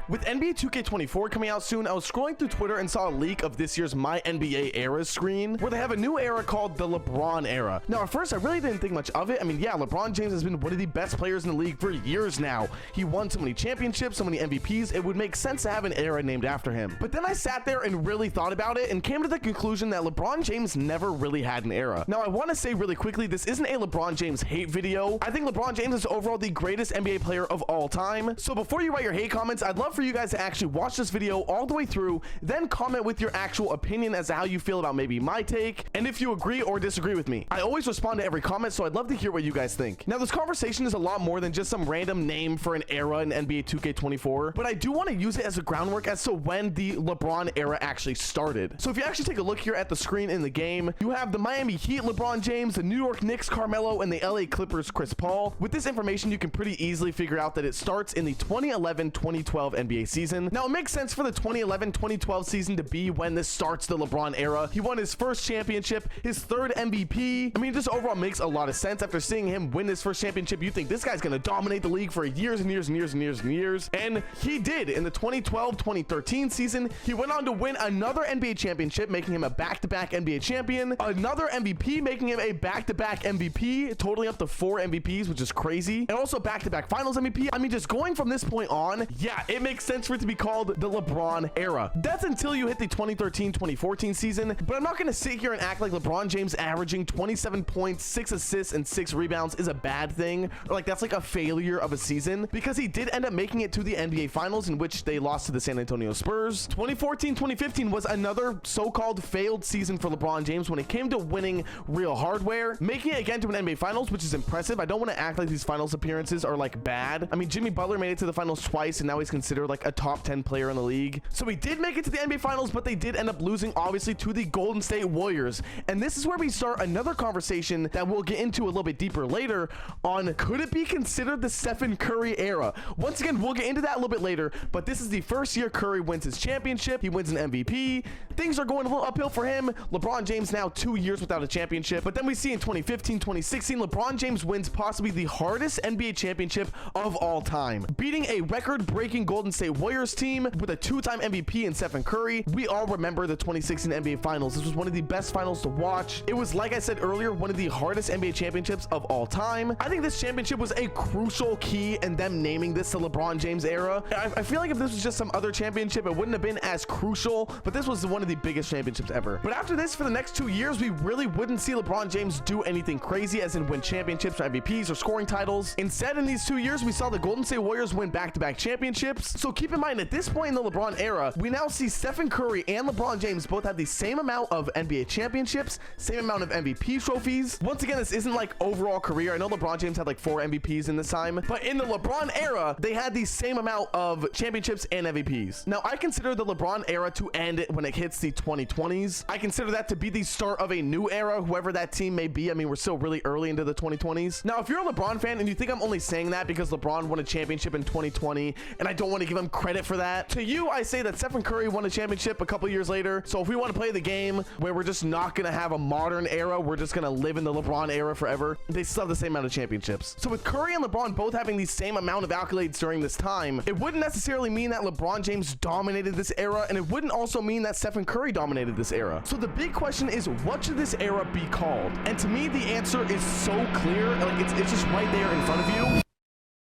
With NBA 2K24 coming out soon, I was scrolling through Twitter and saw a leak of this year's MyEras screen where they have a new era called the Lebron Era. Now, at first, I really didn't think much of it. I mean, yeah, LeBron James has been one of the best players in the league for years now. He won so many championships, so many MVPs, it would make sense to have an era named after him. But then I sat there and really thought about it and came to the conclusion that LeBron James never really had an era. Now, I want to say really quickly, this isn't a LeBron James hate video. I think LeBron James is overall the greatest NBA player of all time. So before you write your hate comments, I'd love for you guys to actually watch this video all the way through, then comment with your actual opinion as to how you feel about maybe my take, and if you agree or disagree with me. I always respond to every comment, so I'd love to hear what you guys think. Now, this conversation is a lot more than just some random name for an era in NBA 2K24, but I do want to use it as a groundwork as to when the LeBron era actually started. So if you actually take a look here at the screen in the game, you have the Miami Heat LeBron James, the New York Knicks Carmelo, and the LA Clippers Chris Paul. With this information, you can pretty easily figure out that it starts in the 2011-2012 NBA season. Now, it makes sense for the 2011-2012 season to be when this starts the LeBron era. He won his first championship, his third MVP. I mean, just overall makes a lot of sense. After seeing him win his first championship, you think this guy's gonna dominate the league for years and years and years and years and years. And he did. In the 2012-2013 season, he went on to win another NBA championship, making him a back-to-back NBA champion, another MVP, making him a back-to-back MVP, totaling up to 4 MVPs, which is crazy, and also back-to-back finals MVP. I mean, just going from this point on, yeah, it makes sense for it to be called the LeBron era. That's until you hit the 2013-2014 season, but I'm not going to sit here and act like LeBron James averaging 27 points, 6 assists, and 6 rebounds is a bad thing, or like that's like a failure of a season, because he did end up making it to the NBA Finals, in which they lost to the San Antonio Spurs. 2014-2015 was another so-called failed season for LeBron James when it came to winning real hardware, making it again to an NBA Finals, which is impressive. I don't want to act like these finals appearances are like bad. I mean, Jimmy Butler made it to the finals twice, and now he's considered like a top 10 player in the league. So he did make it to the NBA Finals, but they did end up losing, obviously, to the Golden State Warriors. And this is where we start another conversation that we'll get into a little bit deeper later on, could it be considered the Stephen Curry era? Once again, we'll get into that a little bit later, but this is the first year Curry wins his championship. He wins an MVP. Things are going a little uphill for him. LeBron James now 2 years without a championship. But then we see in 2015-2016, LeBron James wins possibly the hardest NBA championship of all time, beating a record-breaking Golden State Warriors team with a 2-time MVP in Stephen Curry. We all remember the 2016 NBA Finals. This was one of the best finals to watch. It was, like I said earlier, one of the hardest NBA championships of all time. I think this championship was a crucial key in them naming this the LeBron James era. I feel like if this was just some other championship, it wouldn't have been as crucial, but this was one of the biggest championships ever. But after this, for the next 2 years, we really wouldn't see LeBron James do anything crazy, as in win championships or MVPs or scoring titles. Instead, in these 2 years, we saw the Golden State Warriors win back-to-back championships. So keep in mind, at this point in the LeBron era, we now see Stephen Curry and LeBron James both have the same amount of NBA championships, same amount of MVP trophies. Once again, this isn't like overall career. I know LeBron James had like 4 MVPs in this time, but in the LeBron era, they had the same amount of championships and MVPs. Now, I consider the LeBron era to end when it hits the 2020s. I consider that to be the start of a new era, whoever that team may be. I mean, we're still really early into the 2020s. Now, if you're a LeBron fan and you think I'm only saying that because LeBron won a championship in 2020 and I don't want to give him credit for that, to you, I say that Stephen Curry won a championship a couple years later. So if we want to play the game where we're just not going to have a modern era, we're just going to live in the LeBron era forever, they still have the same amount of championships. So with Curry and LeBron both having the same amount of accolades during this time, it wouldn't necessarily mean that LeBron James dominated this era, and it wouldn't also mean that Stephen Curry dominated this era. So the big question is, what should this era be called? And to me, the answer is so clear. Like, it's just right there in front of you.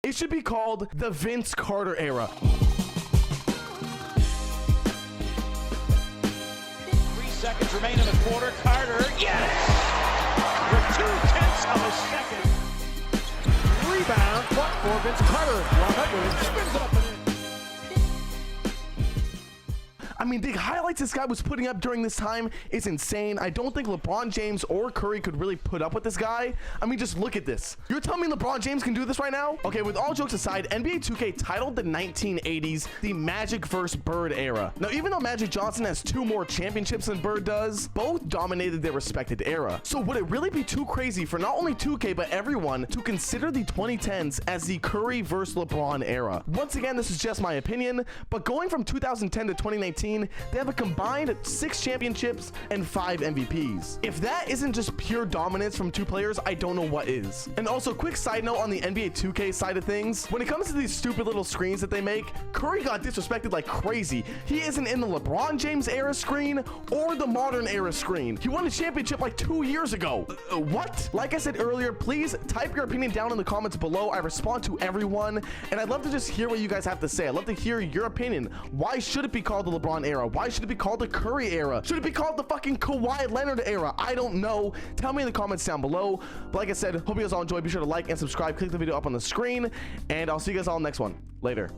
It should be called the Vince Carter era. 3 seconds remain in the quarter. Carter, yes! With 0.2 of a second. Rebound, point for Vince Carter. Spins it up and in. I mean, the highlights this guy was putting up during this time is insane. I don't think LeBron James or Curry could really put up with this guy. I mean, just look at this. You're telling me LeBron James can do this right now? Okay, with all jokes aside, NBA 2K titled the 1980s the Magic vs. Bird era. Now, even though Magic Johnson has 2 more championships than Bird does, both dominated their respected era. So would it really be too crazy for not only 2K, but everyone to consider the 2010s as the Curry vs. LeBron era? Once again, this is just my opinion, but going from 2010 to 2019, 2014, they have a combined 6 championships and 5 MVPs. If that isn't just pure dominance from 2 players, I don't know what is. And also, quick side note on the NBA 2K side of things, when it comes to these stupid little screens that they make, Curry got disrespected like crazy. He isn't in the LeBron James era screen or the modern era screen. He won a championship like 2 years ago. What? Like I said earlier, please type your opinion down in the comments below. I respond to everyone, and I'd love to just hear what you guys have to say. I'd love to hear your opinion. Why should it be called the LeBron era? Why should it be called the Curry era? Should it be called the fucking Kawhi Leonard era? I don't know. Tell me in the comments down below. But like I said, hope you guys all enjoyed. Be sure to like and subscribe. Click the video up on the screen, and I'll see you guys all next one. Later.